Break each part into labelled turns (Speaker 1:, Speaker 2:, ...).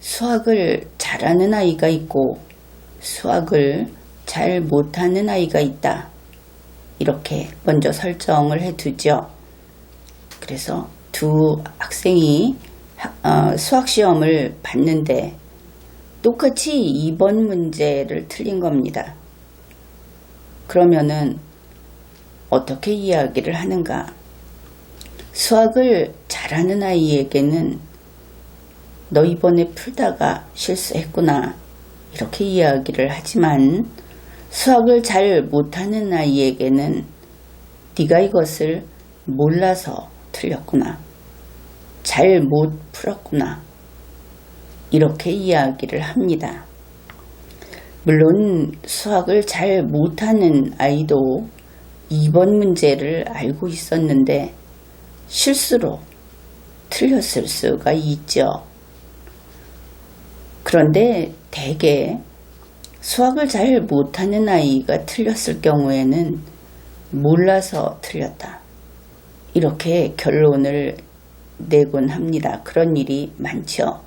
Speaker 1: 수학을 잘하는 아이가 있고 수학을 잘 못하는 아이가 있다. 이렇게 먼저 설정을 해두죠. 그래서 두 학생이 수학시험을 봤는데 똑같이 2번 문제를 틀린 겁니다. 그러면은 어떻게 이야기를 하는가? 수학을 잘하는 아이에게는 너 이번에 풀다가 실수했구나 이렇게 이야기를 하지만 수학을 잘 못하는 아이에게는 네가 이것을 몰라서 틀렸구나, 잘 못 풀었구나 이렇게 이야기를 합니다. 물론 수학을 잘 못하는 아이도 2번 문제를 알고 있었는데 실수로 틀렸을 수가 있죠. 그런데 대개 수학을 잘 못하는 아이가 틀렸을 경우에는 몰라서 틀렸다. 이렇게 결론을 내곤 합니다. 그런 일이 많죠.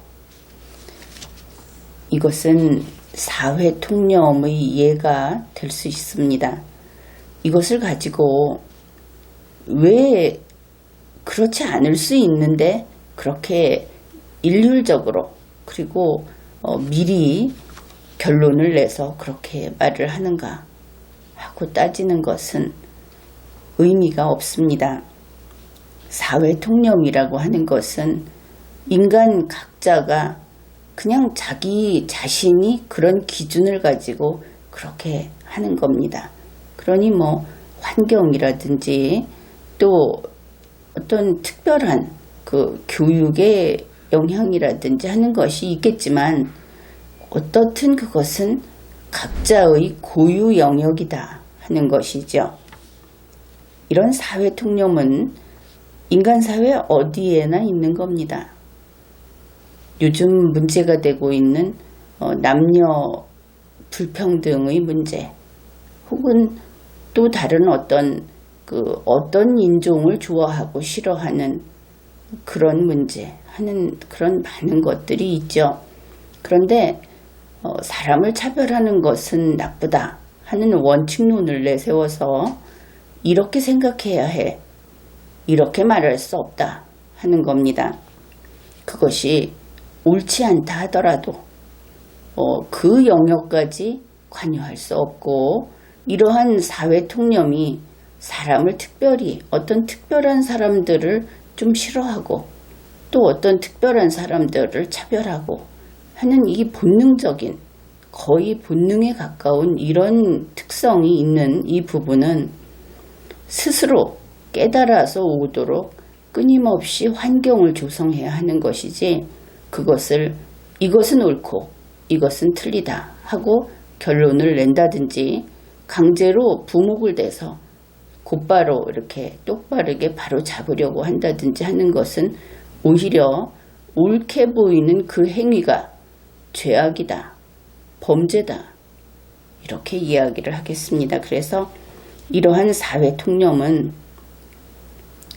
Speaker 1: 이것은 사회통념의 예가 될 수 있습니다. 이것을 가지고 왜 그렇지 않을 수 있는데 그렇게 일률적으로 그리고 미리 결론을 내서 그렇게 말을 하는가 하고 따지는 것은 의미가 없습니다. 사회통념이라고 하는 것은 인간 각자가 그냥 자기 자신이 그런 기준을 가지고 그렇게 하는 겁니다. 그러니 뭐 환경이라든지 또 어떤 특별한 그 교육의 영향이라든지 하는 것이 있겠지만 어떻든 그것은 각자의 고유 영역이다 하는 것이죠. 이런 사회통념은 인간사회 어디에나 있는 겁니다. 요즘 문제가 되고 있는 남녀 불평등의 문제 혹은 또 다른 어떤 인종을 좋아하고 싫어하는 그런 문제 하는 그런 많은 것들이 있죠. 그런데 사람을 차별하는 것은 나쁘다 하는 원칙론을 내세워서 이렇게 생각해야 해, 이렇게 말할 수 없다 하는 겁니다. 그것이 옳지 않다 하더라도 그 영역까지 관여할 수 없고 이러한 사회통념이 사람을 특별히 어떤 특별한 사람들을 좀 싫어하고 또 어떤 특별한 사람들을 차별하고 하는 이 본능적인 거의 본능에 가까운 이런 특성이 있는 이 부분은 스스로 깨달아서 오도록 끊임없이 환경을 조성해야 하는 것이지 이것은 옳고 이것은 틀리다 하고 결론을 낸다든지 강제로 부목을 대서 곧바로 이렇게 똑바르게 바로 잡으려고 한다든지 하는 것은 오히려 옳게 보이는 그 행위가 죄악이다, 범죄다 이렇게 이야기를 하겠습니다. 그래서 이러한 사회통념은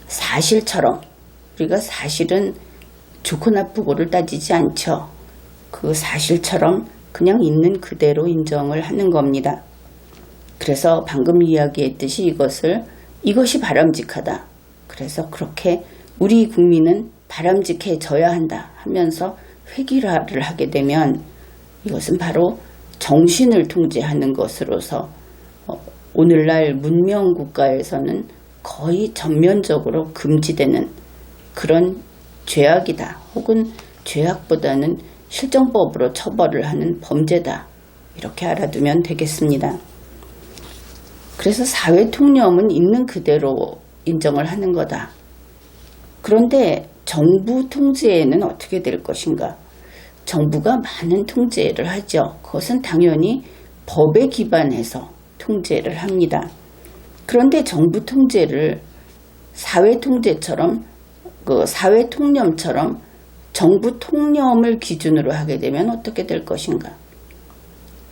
Speaker 1: 사실처럼 우리가 사실은 좋고 나쁘고를 따지지 않죠. 그 사실처럼 그냥 있는 그대로 인정을 하는 겁니다. 그래서 방금 이야기했듯이 이것이 바람직하다. 그래서 그렇게 우리 국민은 바람직해져야 한다 하면서 획일화를 하게 되면 이것은 바로 정신을 통제하는 것으로서 오늘날 문명국가에서는 거의 전면적으로 금지되는 그런 죄악이다. 혹은 죄악보다는 실정법으로 처벌을 하는 범죄다. 이렇게 알아두면 되겠습니다. 그래서 사회통념은 있는 그대로 인정을 하는 거다. 그런데 정부 통제에는 어떻게 될 것인가? 정부가 많은 통제를 하죠. 그것은 당연히 법에 기반해서 통제를 합니다. 그런데 정부 통제를 사회통제처럼 사회통념처럼 정부 통념을 기준으로 하게 되면 어떻게 될 것인가?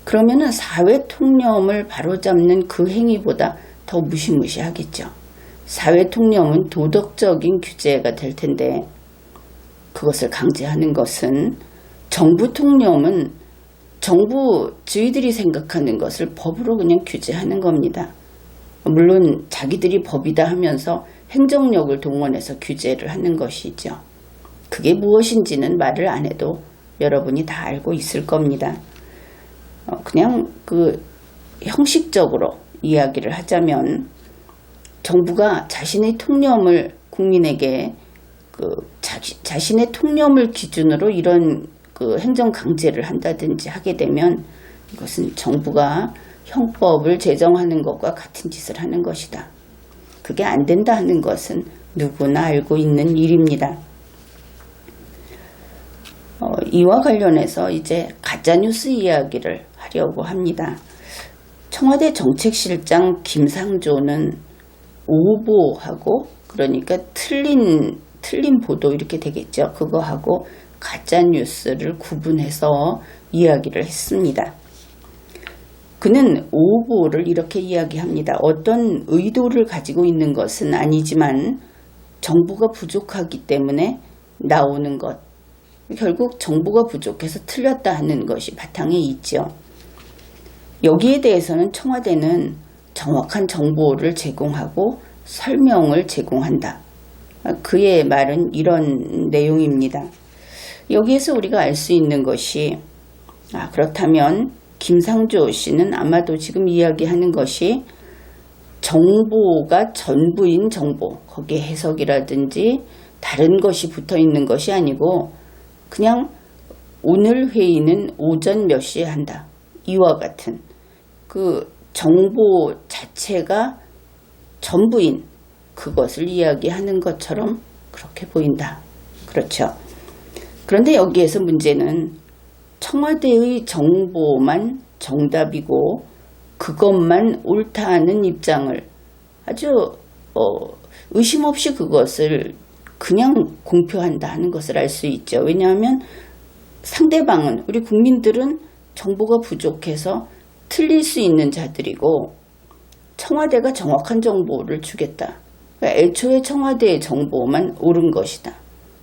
Speaker 1: 그러면은 사회통념을 바로잡는 그 행위보다 더 무시무시하겠죠. 사회통념은 도덕적인 규제가 될 텐데 그것을 강제하는 것은 정부 통념은 정부 주의들이 생각하는 것을 법으로 그냥 규제하는 겁니다. 물론 자기들이 법이다 하면서 행정력을 동원해서 규제를 하는 것이죠. 그게 무엇인지는 말을 안 해도 여러분이 다 알고 있을 겁니다. 그냥 그 형식적으로 이야기를 하자면 정부가 자신의 통념을 국민에게 자신의 통념을 기준으로 이런 행정 강제를 한다든지 하게 되면 이것은 정부가 형법을 제정하는 것과 같은 짓을 하는 것이다. 그게 안 된다 하는 것은 누구나 알고 있는 일입니다. 이와 관련해서 이제 가짜뉴스 이야기를 하려고 합니다. 청와대 정책실장 김상조는 오보하고 그러니까 틀린 보도 이렇게 되겠죠. 그거하고 가짜뉴스를 구분해서 이야기를 했습니다. 그는 오보를 이렇게 이야기합니다. 어떤 의도를 가지고 있는 것은 아니지만 정보가 부족하기 때문에 나오는 것. 결국 정보가 부족해서 틀렸다 하는 것이 바탕에 있죠. 여기에 대해서는 청와대는 정확한 정보를 제공하고 설명을 제공한다. 그의 말은 이런 내용입니다. 여기에서 우리가 알 수 있는 것이 그렇다면 김상조 씨는 아마도 지금 이야기하는 것이 정보가 전부인 정보, 거기에 해석이라든지 다른 것이 붙어 있는 것이 아니고 그냥 오늘 회의는 오전 몇 시에 한다. 이와 같은 그 정보 자체가 전부인 그것을 이야기하는 것처럼 그렇게 보인다. 그렇죠. 그런데 여기에서 문제는 청와대의 정보만 정답이고 그것만 옳다 하는 입장을 아주 의심 없이 그것을 그냥 공표한다 하는 것을 알 수 있죠. 왜냐하면 상대방은 우리 국민들은 정보가 부족해서 틀릴 수 있는 자들이고 청와대가 정확한 정보를 주겠다. 그러니까 애초에 청와대의 정보만 옳은 것이다.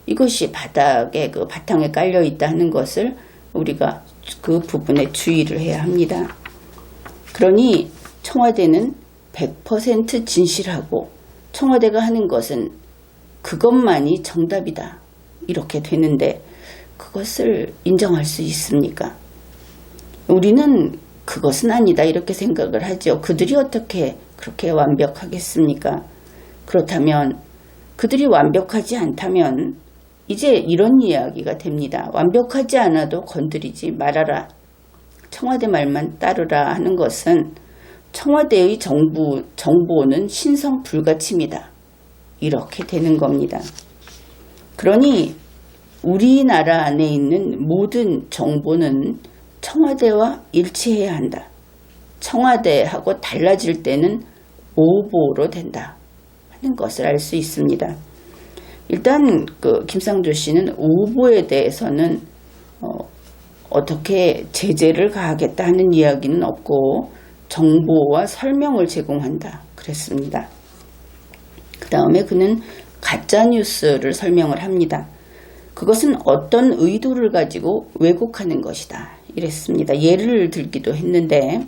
Speaker 1: 이것이 바탕에 깔려 있다 하는 것을 우리가 그 부분에 주의를 해야 합니다. 그러니 청와대는 100% 진실하고 청와대가 하는 것은 그것만이 정답이다. 이렇게 되는데 그것을 인정할 수 있습니까? 우리는 그것은 아니다 이렇게 생각을 하죠. 그들이 어떻게 그렇게 완벽하겠습니까? 그렇다면 그들이 완벽하지 않다면 이제 이런 이야기가 됩니다. 완벽하지 않아도 건드리지 말아라. 청와대 말만 따르라 하는 것은 청와대의 정보는 신성 불가침이다. 이렇게 되는 겁니다. 그러니 우리나라 안에 있는 모든 정보는 청와대와 일치해야 한다. 청와대하고 달라질 때는 오보로 된다 하는 것을 알 수 있습니다. 일단 김상조 씨는 오보에 대해서는 어떻게 제재를 가하겠다 하는 이야기는 없고 정보와 설명을 제공한다 그랬습니다. 그 다음에 그는 가짜뉴스를 설명을 합니다. 그것은 어떤 의도를 가지고 왜곡하는 것이다 이랬습니다. 예를 들기도 했는데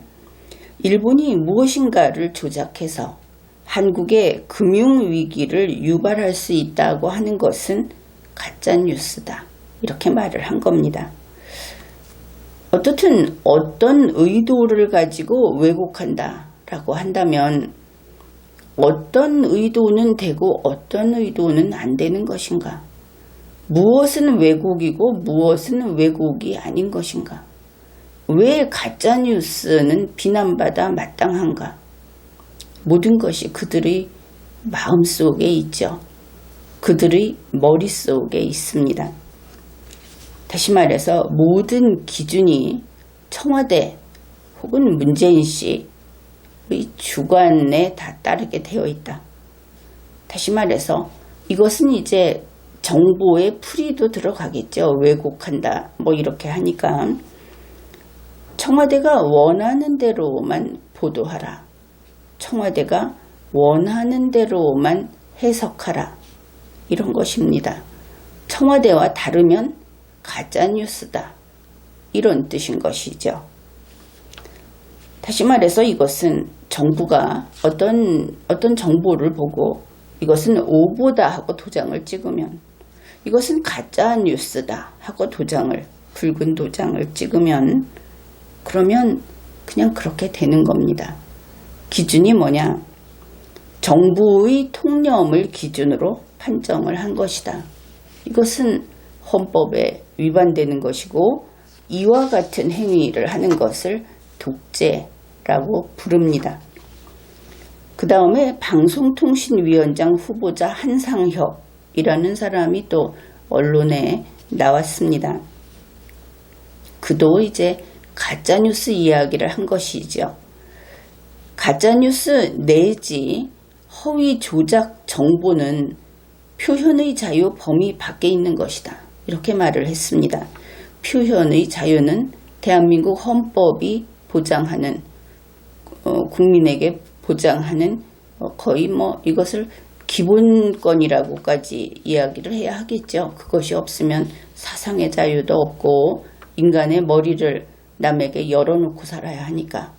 Speaker 1: 일본이 무엇인가를 조작해서 한국의 금융위기를 유발할 수 있다고 하는 것은 가짜뉴스다. 이렇게 말을 한 겁니다. 어떻든 어떤 의도를 가지고 왜곡한다라고 한다면 어떤 의도는 되고 어떤 의도는 안 되는 것인가? 무엇은 왜곡이고 무엇은 왜곡이 아닌 것인가? 왜 가짜뉴스는 비난받아 마땅한가? 모든 것이 그들의 마음속에 있죠. 그들의 머릿속에 있습니다. 다시 말해서 모든 기준이 청와대 혹은 문재인 씨의 주관에 다 따르게 되어 있다. 다시 말해서 이것은 이제 정보의 풀이도 들어가겠죠. 왜곡한다 이렇게 하니까 청와대가 원하는 대로만 보도하라. 청와대가 원하는 대로만 해석하라. 이런 것입니다. 청와대와 다르면 가짜뉴스다. 이런 뜻인 것이죠. 다시 말해서 이것은 정부가 어떤 정보를 보고 이것은 오보다 하고 도장을 찍으면, 이것은 가짜 뉴스다 하고 붉은 도장을 찍으면, 그러면 그냥 그렇게 되는 겁니다. 기준이 뭐냐? 정부의 통념을 기준으로 판정을 한 것이다. 이것은 헌법에 위반되는 것이고, 이와 같은 행위를 하는 것을 독재라고 부릅니다. 그 다음에 방송통신위원장 후보자 한상혁이라는 사람이 또 언론에 나왔습니다. 그도 이제 가짜뉴스 이야기를 한 것이죠. 가짜뉴스 내지 허위 조작 정보는 표현의 자유 범위 밖에 있는 것이다. 이렇게 말을 했습니다. 표현의 자유는 대한민국 헌법이 보장하는, 국민에게 보장하는 거의 이것을 기본권이라고까지 이야기를 해야 하겠죠. 그것이 없으면 사상의 자유도 없고 인간의 머리를 남에게 열어놓고 살아야 하니까.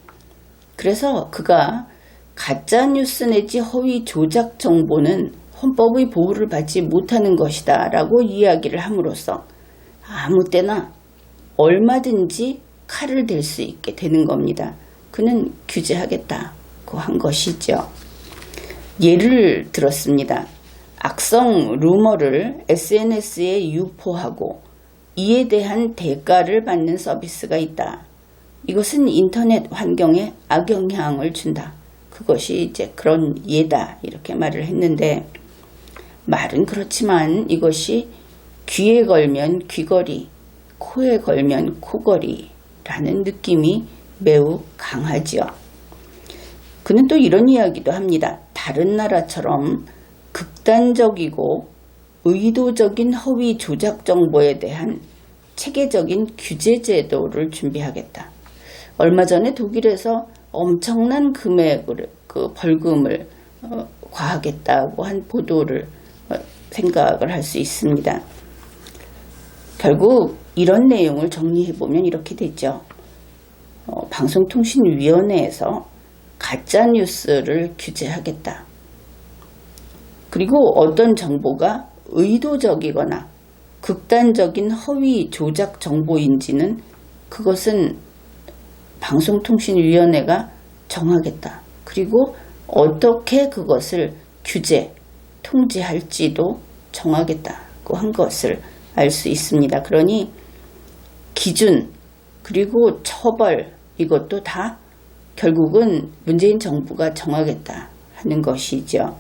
Speaker 1: 그래서 그가 가짜뉴스 내지 허위 조작 정보는 헌법의 보호를 받지 못하는 것이다 라고 이야기를 함으로써 아무 때나 얼마든지 칼을 댈 수 있게 되는 겁니다. 그는 규제하겠다고 한 것이죠. 예를 들었습니다. 악성 루머를 SNS에 유포하고 이에 대한 대가를 받는 서비스가 있다. 이것은 인터넷 환경에 악영향을 준다. 그것이 이제 그런 예다. 이렇게 말을 했는데, 말은 그렇지만 이것이 귀에 걸면 귀걸이, 코에 걸면 코걸이라는 느낌이 매우 강하지요. 그는 또 이런 이야기도 합니다. 다른 나라처럼 극단적이고 의도적인 허위 조작 정보에 대한 체계적인 규제 제도를 준비하겠다. 얼마 전에 독일에서 엄청난 금액을 벌금을 과하겠다고 한 보도를 생각을 할 수 있습니다. 결국 이런 내용을 정리해보면 이렇게 되죠. 방송통신위원회에서 가짜뉴스를 규제하겠다. 그리고 어떤 정보가 의도적이거나 극단적인 허위 조작 정보인지는 그것은 방송통신위원회가 정하겠다. 그리고 어떻게 그것을 통제할지도 정하겠다고 한 것을 알 수 있습니다. 그러니 기준 그리고 처벌 이것도 다 결국은 문재인 정부가 정하겠다 하는 것이죠.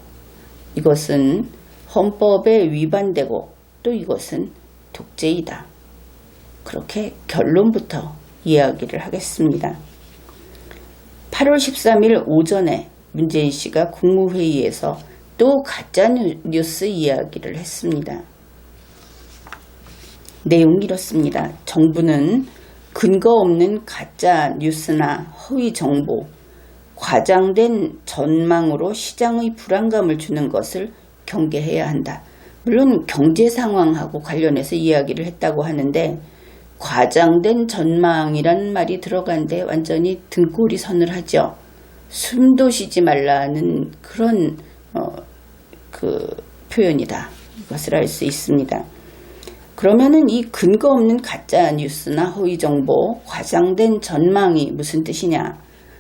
Speaker 1: 이것은 헌법에 위반되고 또 이것은 독재이다. 그렇게 결론부터 이야기를 하겠습니다. 8월 13일 오전에 문재인 씨가 국무회의에서 또 가짜뉴스 이야기를 했습니다. 내용이 이렇습니다. 정부는 근거 없는 가짜뉴스나 허위 정보, 과장된 전망으로 시장의 불안감을 주는 것을 경계해야 한다. 물론 경제 상황하고 관련해서 이야기를 했다고 하는데 과장된 전망이란 말이 들어간데 완전히 등골이 서늘하죠. 숨도 쉬지 말라는 그런 표현이다. 이것을 알 수 있습니다. 그러면은 이 근거 없는 가짜 뉴스나 허위 정보, 과장된 전망이 무슨 뜻이냐?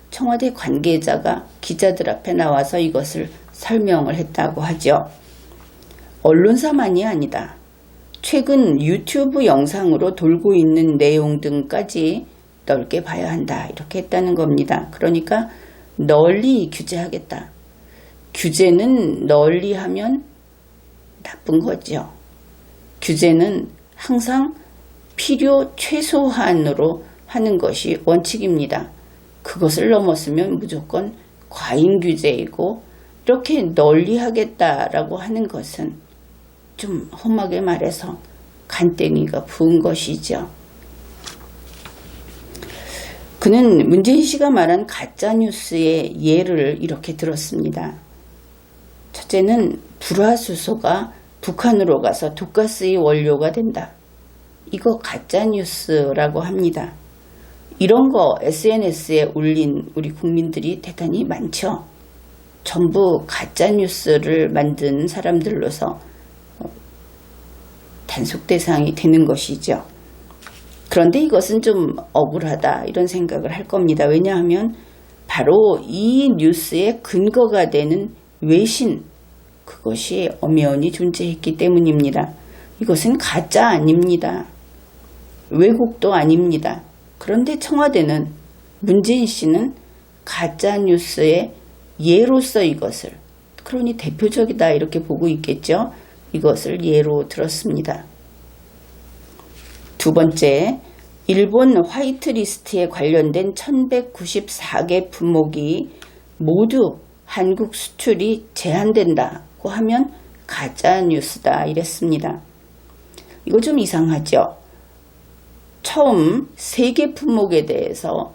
Speaker 1: 청와대 관계자가 기자들 앞에 나와서 이것을 설명을 했다고 하죠. 언론사만이 아니다. 최근 유튜브 영상으로 돌고 있는 내용 등까지 넓게 봐야 한다. 이렇게 했다는 겁니다. 그러니까 널리 규제하겠다. 규제는 널리 하면 나쁜 거죠. 규제는 항상 필요 최소한으로 하는 것이 원칙입니다. 그것을 넘었으면 무조건 과잉 규제이고 이렇게 널리 하겠다라고 하는 것은 좀 험하게 말해서 간땡이가 부은 것이죠. 그는 문재인 씨가 말한 가짜뉴스의 예를 이렇게 들었습니다. 첫째는 불화수소가 북한으로 가서 독가스의 원료가 된다. 이거 가짜뉴스라고 합니다. 이런 거 SNS에 올린 우리 국민들이 대단히 많죠. 전부 가짜뉴스를 만든 사람들로서 단속 대상이 되는 것이죠. 그런데 이것은 좀 억울하다 이런 생각을 할 겁니다. 왜냐하면 바로 이 뉴스의 근거가 되는 외신, 그것이 엄연히 존재했기 때문입니다. 이것은 가짜 아닙니다. 왜곡도 아닙니다. 그런데 청와대는, 문재인 씨는 가짜뉴스의 예로서 이것을, 그러니 대표적이다 이렇게 보고 있겠죠. 이것을 예로 들었습니다. 두 번째, 일본 화이트리스트에 관련된 1194개 품목이 모두 한국 수출이 제한된다고 하면 가짜뉴스다 이랬습니다. 이거 좀 이상하죠. 처음 3개 품목에 대해서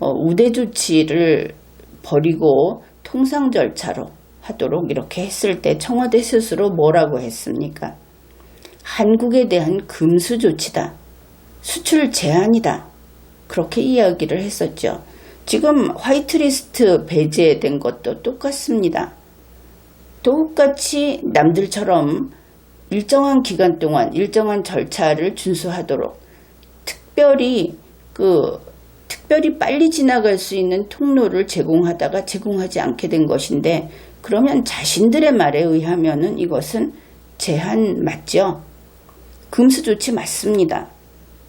Speaker 1: 우대 조치를 벌이고 통상 절차로 하도록 이렇게 했을 때 청와대 스스로 뭐라고 했습니까? 한국에 대한 금수 조치다. 수출 제한이다. 그렇게 이야기를 했었죠. 지금 화이트리스트 배제된 것도 똑같습니다. 똑같이 남들처럼 일정한 기간 동안 일정한 절차를 준수하도록 특별히 빨리 지나갈 수 있는 통로를 제공하다가 제공하지 않게 된 것인데, 그러면 자신들의 말에 의하면은 이것은 제한 맞죠? 금수 조치 맞습니다.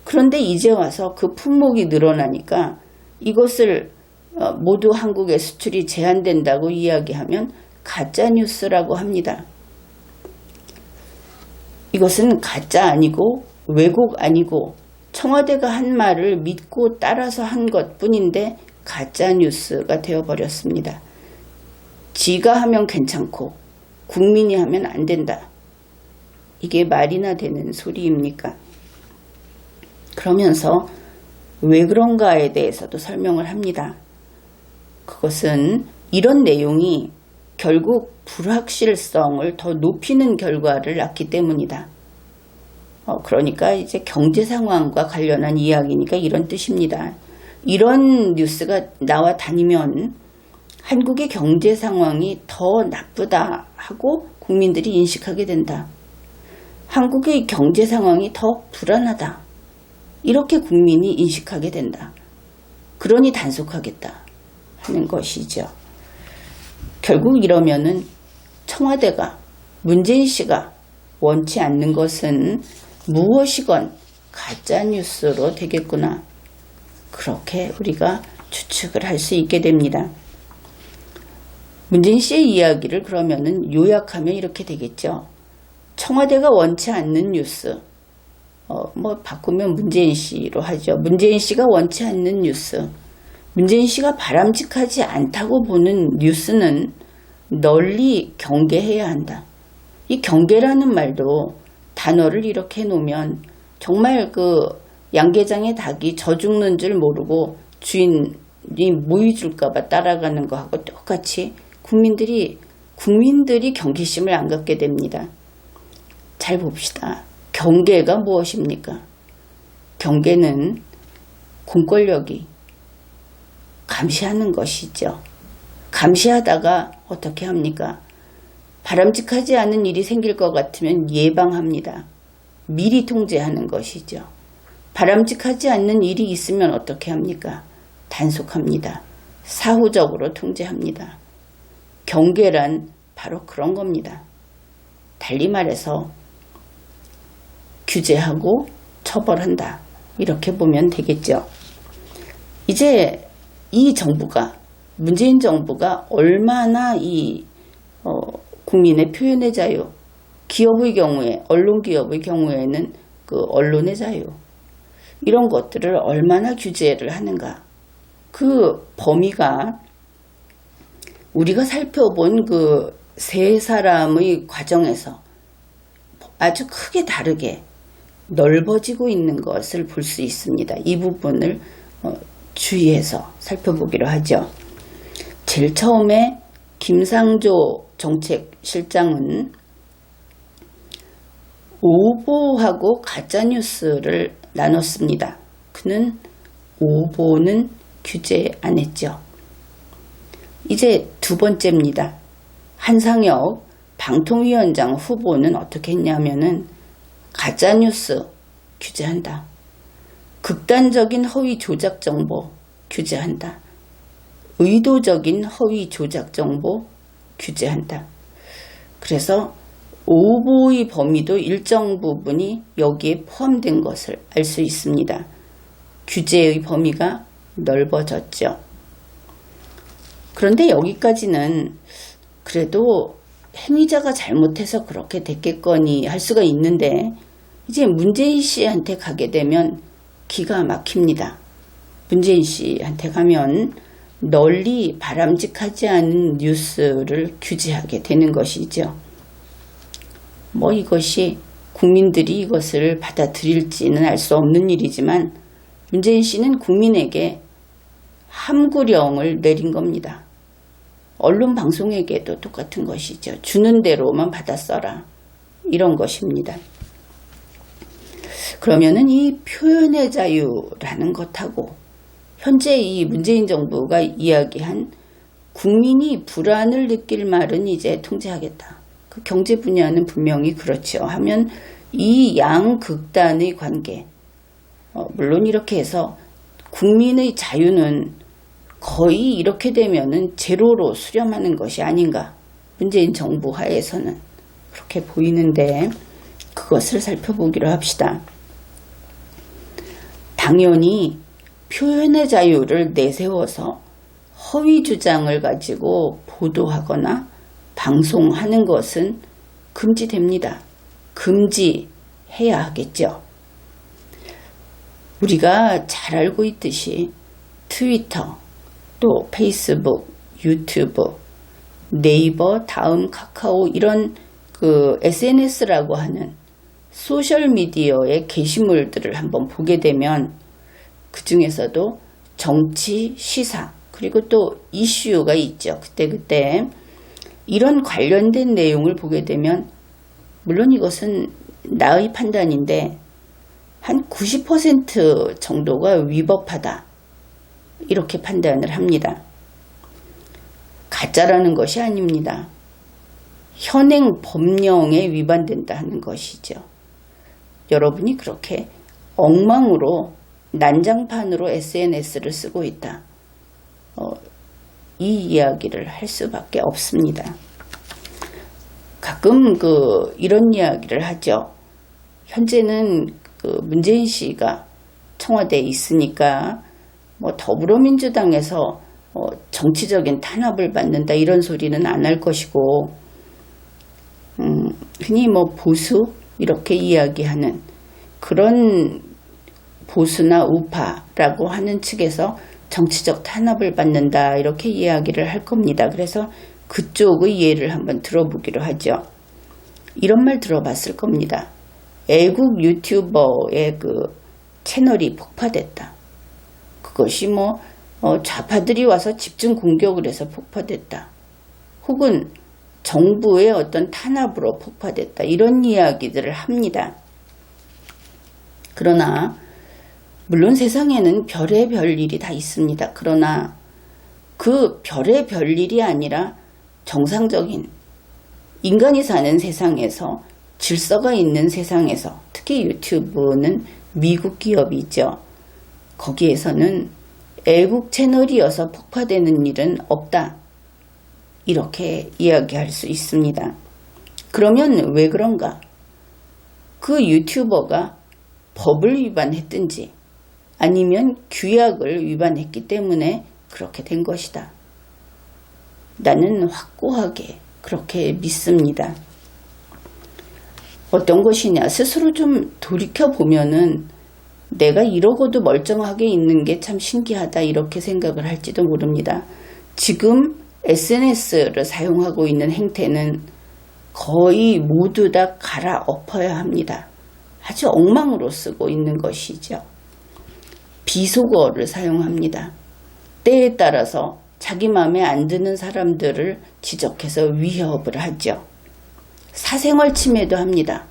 Speaker 1: 그런데 이제 와서 그 품목이 늘어나니까 이것을 모두 한국의 수출이 제한된다고 이야기하면 가짜뉴스라고 합니다. 이것은 가짜 아니고 왜곡 아니고 청와대가 한 말을 믿고 따라서 한 것뿐인데 가짜뉴스가 되어버렸습니다. 지가 하면 괜찮고 국민이 하면 안 된다. 이게 말이나 되는 소리입니까? 그러면서 왜 그런가에 대해서도 설명을 합니다. 그것은 이런 내용이 결국 불확실성을 더 높이는 결과를 낳기 때문이다. 그러니까 이제 경제 상황과 관련한 이야기니까 이런 뜻입니다. 이런 뉴스가 나와 다니면 한국의 경제 상황이 더 나쁘다 하고 국민들이 인식하게 된다. 한국의 경제 상황이 더 불안하다. 이렇게 국민이 인식하게 된다. 그러니 단속하겠다 하는 것이죠. 결국 이러면은 청와대가, 문재인 씨가 원치 않는 것은 무엇이건 가짜뉴스로 되겠구나. 그렇게 우리가 추측을 할 수 있게 됩니다. 문재인 씨의 이야기를 그러면은 요약하면 이렇게 되겠죠. 청와대가 원치 않는 뉴스, 바꾸면 문재인 씨로 하죠. 문재인 씨가 원치 않는 뉴스, 문재인 씨가 바람직하지 않다고 보는 뉴스는 널리 경계해야 한다. 이 경계라는 말도 단어를 이렇게 해놓으면 정말 양계장의 닭이 져 죽는 줄 모르고 주인이 모이 줄까봐 따라가는 거하고 똑같이 국민들이 경계심을 안 갖게 됩니다. 잘 봅시다. 경계가 무엇입니까? 경계는 공권력이 감시하는 것이죠. 감시하다가 어떻게 합니까? 바람직하지 않은 일이 생길 것 같으면 예방합니다. 미리 통제하는 것이죠. 바람직하지 않는 일이 있으면 어떻게 합니까? 단속합니다. 사후적으로 통제합니다. 경계란 바로 그런 겁니다. 달리 말해서 규제하고 처벌한다. 이렇게 보면 되겠죠. 이제 이 정부가, 문재인 정부가 얼마나 국민의 표현의 자유, 기업의 경우에, 언론 기업의 경우에는 언론의 자유, 이런 것들을 얼마나 규제를 하는가. 그 범위가 우리가 살펴본 세 사람의 과정에서 아주 크게 다르게 넓어지고 있는 것을 볼 수 있습니다. 이 부분을 주의해서 살펴보기로 하죠. 제일 처음에 김상조 정책실장은 오보하고 가짜뉴스를 나눴습니다. 그는 오보는 규제 안 했죠. 이제 두 번째입니다. 한상혁 방통위원장 후보는 어떻게 했냐면은 가짜뉴스 규제한다. 극단적인 허위 조작 정보 규제한다. 의도적인 허위 조작 정보 규제한다. 그래서 오보의 범위도 일정 부분이 여기에 포함된 것을 알 수 있습니다. 규제의 범위가 넓어졌죠. 그런데 여기까지는 그래도 행위자가 잘못해서 그렇게 됐겠거니 할 수가 있는데 이제 문재인 씨한테 가게 되면 기가 막힙니다. 문재인 씨한테 가면 널리 바람직하지 않은 뉴스를 규제하게 되는 것이죠. 뭐 이것이 국민들이 이것을 받아들일지는 알 수 없는 일이지만 문재인 씨는 국민에게 함구령을 내린 겁니다. 언론 방송에게도 똑같은 것이죠. 주는 대로만 받아 써라. 이런 것입니다. 그러면은 이 표현의 자유라는 것하고 현재 이 문재인 정부가 이야기한 국민이 불안을 느낄 말은 이제 통제하겠다. 그 경제 분야는 분명히 그렇죠. 하면 이 양극단의 관계, 물론 이렇게 해서 국민의 자유는 거의 이렇게 되면은 제로로 수렴하는 것이 아닌가. 문재인 정부 하에서는 그렇게 보이는데 그것을 살펴보기로 합시다. 당연히 표현의 자유를 내세워서 허위 주장을 가지고 보도하거나 방송하는 것은 금지됩니다. 금지해야 하겠죠. 우리가 잘 알고 있듯이 트위터, 또 페이스북, 유튜브, 네이버, 다음, 카카오 이런 그 SNS라고 하는 소셜미디어의 게시물들을 한번 보게 되면 그 중에서도 정치, 시사, 그리고 또 이슈가 있죠. 그때 이런 관련된 내용을 보게 되면 물론 이것은 나의 판단인데 한 90% 정도가 위법하다. 이렇게 판단을 합니다. 가짜라는 것이 아닙니다. 현행 법령에 위반된다 하는 것이죠. 여러분이 그렇게 엉망으로 난장판으로 SNS를 쓰고 있다. 이 이야기를 할 수밖에 없습니다. 가끔 이런 이야기를 하죠. 현재는 문재인 씨가 청와대에 있으니까 뭐 더불어민주당에서 정치적인 탄압을 받는다 이런 소리는 안 할 것이고 흔히 뭐 보수 이렇게 이야기하는 그런 보수나 우파라고 하는 측에서 정치적 탄압을 받는다 이렇게 이야기를 할 겁니다. 그래서 그쪽의 예를 한번 들어보기로 하죠. 이런 말 들어봤을 겁니다. 애국 유튜버의 채널이 폭파됐다. 그것이 뭐 좌파들이 와서 집중 공격을 해서 폭파됐다. 혹은 정부의 어떤 탄압으로 폭파됐다. 이런 이야기들을 합니다. 그러나 물론 세상에는 별의 별일이 다 있습니다. 그러나 그 별의 별일이 아니라 정상적인 인간이 사는 세상에서 질서가 있는 세상에서 특히 유튜브는 미국 기업이죠. 거기에서는 애국 채널이어서 폭파되는 일은 없다. 이렇게 이야기할 수 있습니다. 그러면 왜 그런가? 그 유튜버가 법을 위반했든지 아니면 규약을 위반했기 때문에 그렇게 된 것이다. 나는 확고하게 그렇게 믿습니다. 어떤 것이냐? 스스로 좀 돌이켜보면은 내가 이러고도 멀쩡하게 있는 게 참 신기하다 이렇게 생각을 할지도 모릅니다. 지금 SNS를 사용하고 있는 행태는 거의 모두 다 갈아엎어야 합니다. 아주 엉망으로 쓰고 있는 것이죠. 비속어를 사용합니다. 때에 따라서 자기 마음에 안 드는 사람들을 지적해서 위협을 하죠. 사생활 침해도 합니다.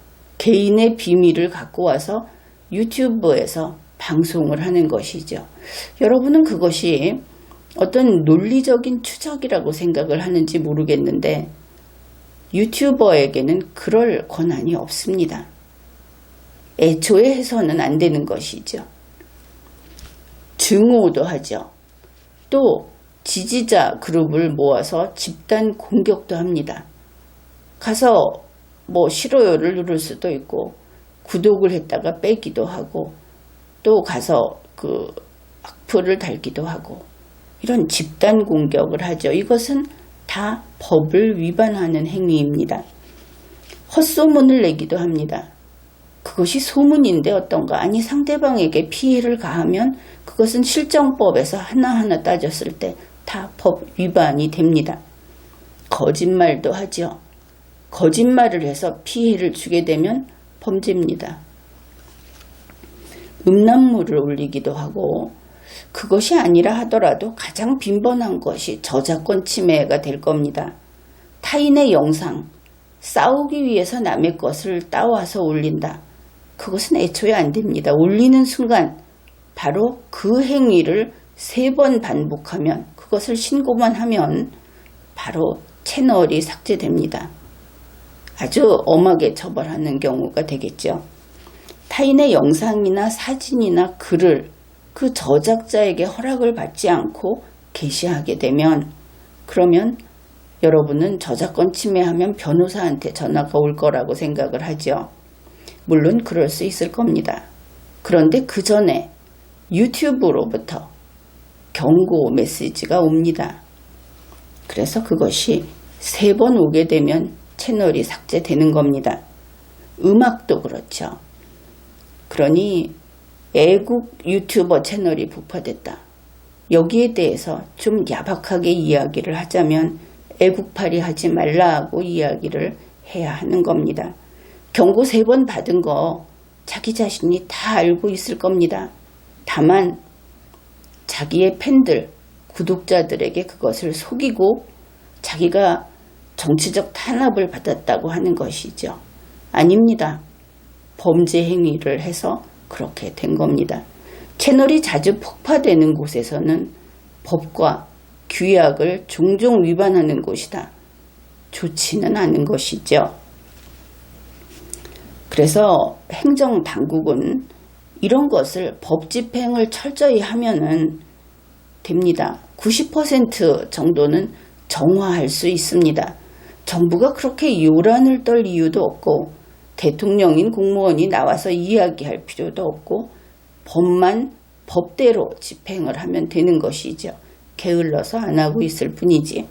Speaker 1: 개인의 비밀을 갖고 와서 유튜브에서 방송을 하는 것이죠. 여러분은 그것이 어떤 논리적인 추적이라고 생각을 하는지 모르겠는데 유튜버에게는 그럴 권한이 없습니다. 애초에 해서는 안 되는 것이죠. 증오도 하죠. 또 지지자 그룹을 모아서 집단 공격도 합니다. 가서 싫어요를 누를 수도 있고 구독을 했다가 빼기도 하고 또 가서 악플을 달기도 하고 이런 집단 공격을 하죠. 이것은 다 법을 위반하는 행위입니다. 헛소문을 내기도 합니다. 그것이 소문인데 어떤가? 아니 상대방에게 피해를 가하면 그것은 실정법에서 하나하나 따졌을 때 다 법 위반이 됩니다. 거짓말도 하죠. 거짓말을 해서 피해를 주게 되면 범죄입니다. 음란물을 올리기도 하고 그것이 아니라 하더라도 가장 빈번한 것이 저작권 침해가 될 겁니다. 타인의 영상, 싸우기 위해서 남의 것을 따와서 올린다. 그것은 애초에 안 됩니다. 올리는 순간 바로 그 행위를 3번 반복하면 그것을 신고만 하면 바로 채널이 삭제됩니다. 아주 엄하게 처벌하는 경우가 되겠죠. 타인의 영상이나 사진이나 글을 그 저작자에게 허락을 받지 않고 게시하게 되면 그러면 여러분은 저작권 침해하면 변호사한테 전화가 올 거라고 생각을 하죠. 물론 그럴 수 있을 겁니다. 그런데 그 전에 유튜브로부터 경고 메시지가 옵니다. 그래서 그것이 3번 오게 되면 채널이 삭제되는 겁니다. 음악도 그렇죠. 그러니 애국 유튜버 채널이 폭파됐다. 여기에 대해서 좀 야박하게 이야기를 하자면 애국팔이 하지 말라고 이야기를 해야 하는 겁니다. 경고 3번 받은 거 자기 자신이 다 알고 있을 겁니다. 다만 자기의 팬들, 구독자들에게 그것을 속이고 자기가 정치적 탄압을 받았다고 하는 것이죠. 아닙니다. 범죄 행위를 해서 그렇게 된 겁니다. 채널이 자주 폭파되는 곳에서는 법과 규약을 종종 위반하는 곳이다. 좋지는 않은 것이죠. 그래서 행정당국은 이런 것을 법 집행을 철저히 하면은 됩니다. 90% 정도는 정화할 수 있습니다. 정부가 그렇게 요란을 떨 이유도 없고 대통령인 공무원이 나와서 이야기할 필요도 없고 법만 법대로 집행을 하면 되는 것이죠. 게을러서 안 하고 있을 뿐이지.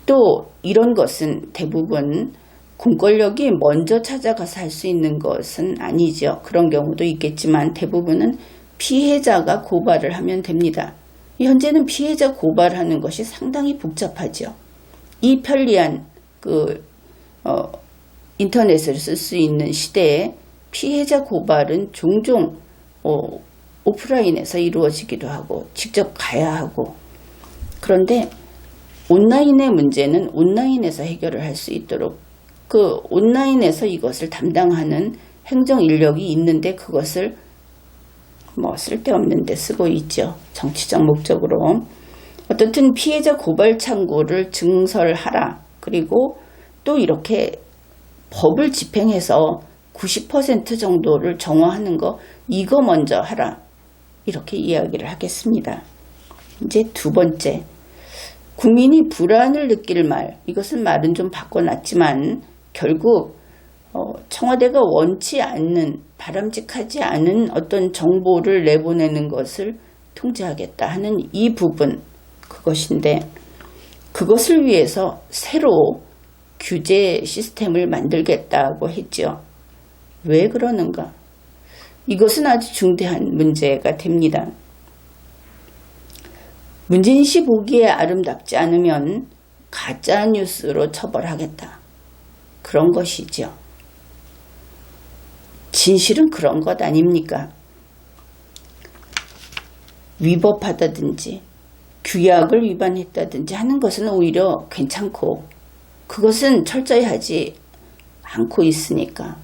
Speaker 1: 또 이런 것은 대부분 공권력이 먼저 찾아가서 할 수 있는 것은 아니죠. 그런 경우도 있겠지만 대부분은 피해자가 고발을 하면 됩니다. 현재는 피해자 고발하는 것이 상당히 복잡하죠. 이 편리한 인터넷을 쓸 수 있는 시대에 피해자 고발은 종종 오프라인에서 이루어지기도 하고 직접 가야 하고 그런데 온라인의 문제는 온라인에서 해결을 할 수 있도록 그 온라인에서 이것을 담당하는 행정 인력이 있는데 그것을 쓸데없는 데 쓰고 있죠. 정치적 목적으로. 어떻든 피해자 고발 창구를 증설하라. 그리고 또 이렇게 법을 집행해서 90% 정도를 정화하는 거 이거 먼저 하라. 이렇게 이야기를 하겠습니다. 이제 2번째. 국민이 불안을 느낄 말. 이것은 말은 좀 바꿔놨지만 결국 청와대가 원치 않는 바람직하지 않은 어떤 정보를 내보내는 것을 통제하겠다 하는 이 부분 그것인데 그것을 위해서 새로 규제 시스템을 만들겠다고 했죠. 왜 그러는가? 이것은 아주 중대한 문제가 됩니다. 문재인 씨 보기에 아름답지 않으면 가짜뉴스로 처벌하겠다. 그런 것이죠. 진실은 그런 것 아닙니까? 위법하다든지 규약을 위반했다든지 하는 것은 오히려 괜찮고 그것은 철저히 하지 않고 있으니까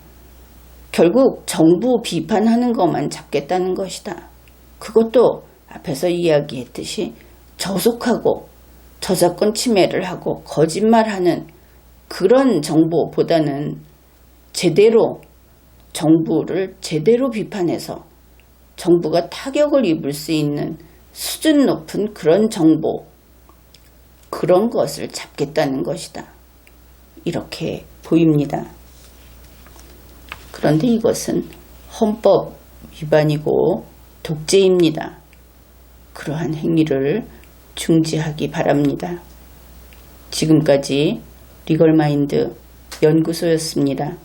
Speaker 1: 결국 정부 비판하는 것만 잡겠다는 것이다. 그것도 앞에서 이야기했듯이 저속하고 저작권 침해를 하고 거짓말하는 그런 정보보다는 제대로 정부를 제대로 비판해서 정부가 타격을 입을 수 있는 수준 높은 그런 정보, 그런 것을 잡겠다는 것이다. 이렇게 보입니다. 그런데 이것은 헌법 위반이고 독재입니다. 그러한 행위를 중지하기 바랍니다. 지금까지 리걸마인드 연구소였습니다.